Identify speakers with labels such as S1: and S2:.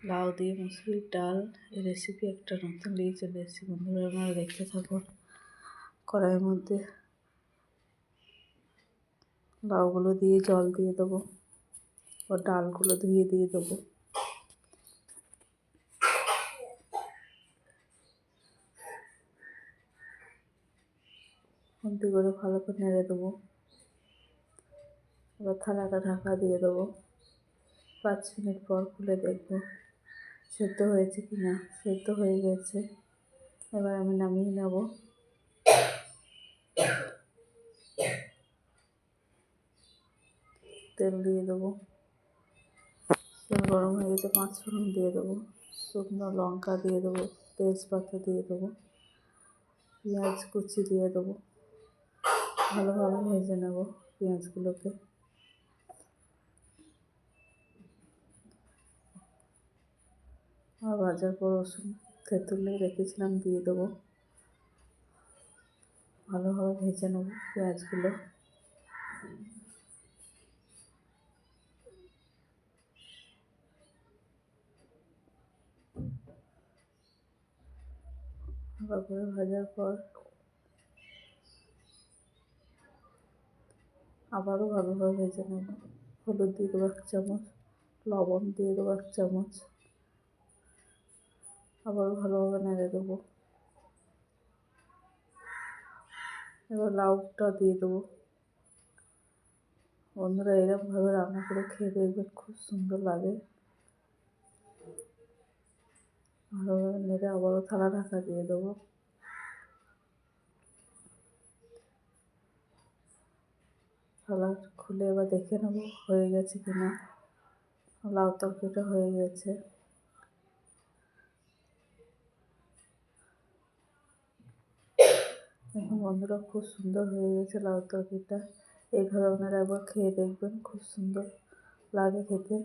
S1: লাউ দিয়ে মুসুরির ডাল এই রেসিপি একটা নতুন নিয়ে চলে এসেছি বন্ধুরা, আপনারা দেখতে থাকুন। কড়াইয়ের মধ্যে লাউগুলো দিয়ে জল দিয়ে দেবো ও ডালগুলো ধুয়ে দিয়ে দেবো। খুন্তি করে ভালো করে নেড়ে দেবো। এবার থালাটা ঢাকা দিয়ে দেবো। 5 মিনিট পর খুলে দেখবো সেদ্ধ হয়েছে কি না। সেদ্ধ হয়ে গেছে, এবার আমি নামিয়ে নেব। তেল দিয়ে দেবো। তেল গরম হয়ে গেছে, 5 ফোড়ন দিয়ে দেবো, শুকনো লঙ্কা দিয়ে দেবো, তেজপাতা দিয়ে দেবো, পেঁয়াজ কুচি দিয়ে দেবো। ভালোভাবে ভেজে নেব পেঁয়াজগুলোকে। আর ভাজার পর রসুন তেঁতুলে রেখেছিলাম দিয়ে দেবো। ভালোভাবে ভেজে নেব পেঁয়াজগুলো। ভালো করে ভাজার পর আবারও ভালোভাবে ভেজে নেব। হলুদ দিয়ে দেবো 1 চামচ, লবণ দিয়ে দেবো 1 চামচ। আবারও ভালোভাবে নেড়ে দেবো। এবার লাউটা দিয়ে দেবো। বন্ধুরা এরকমভাবে রান্না করে খেয়ে দেখবেন, খুব সুন্দর লাগে। ভালোভাবে নেড়ে আবারও থালা ঢাকা দিয়ে দেবো। থালা খুলে এবার দেখে নেব হয়ে গেছে কিনা। লাউ তরকারিটা হয়ে গেছে। এখন বন্ধুরা খুব সুন্দর হয়ে গেছে লাউ তরকারিটা। এইভাবে আপনারা একবার খেয়ে দেখবেন, খুব সুন্দর লাগে খেতে।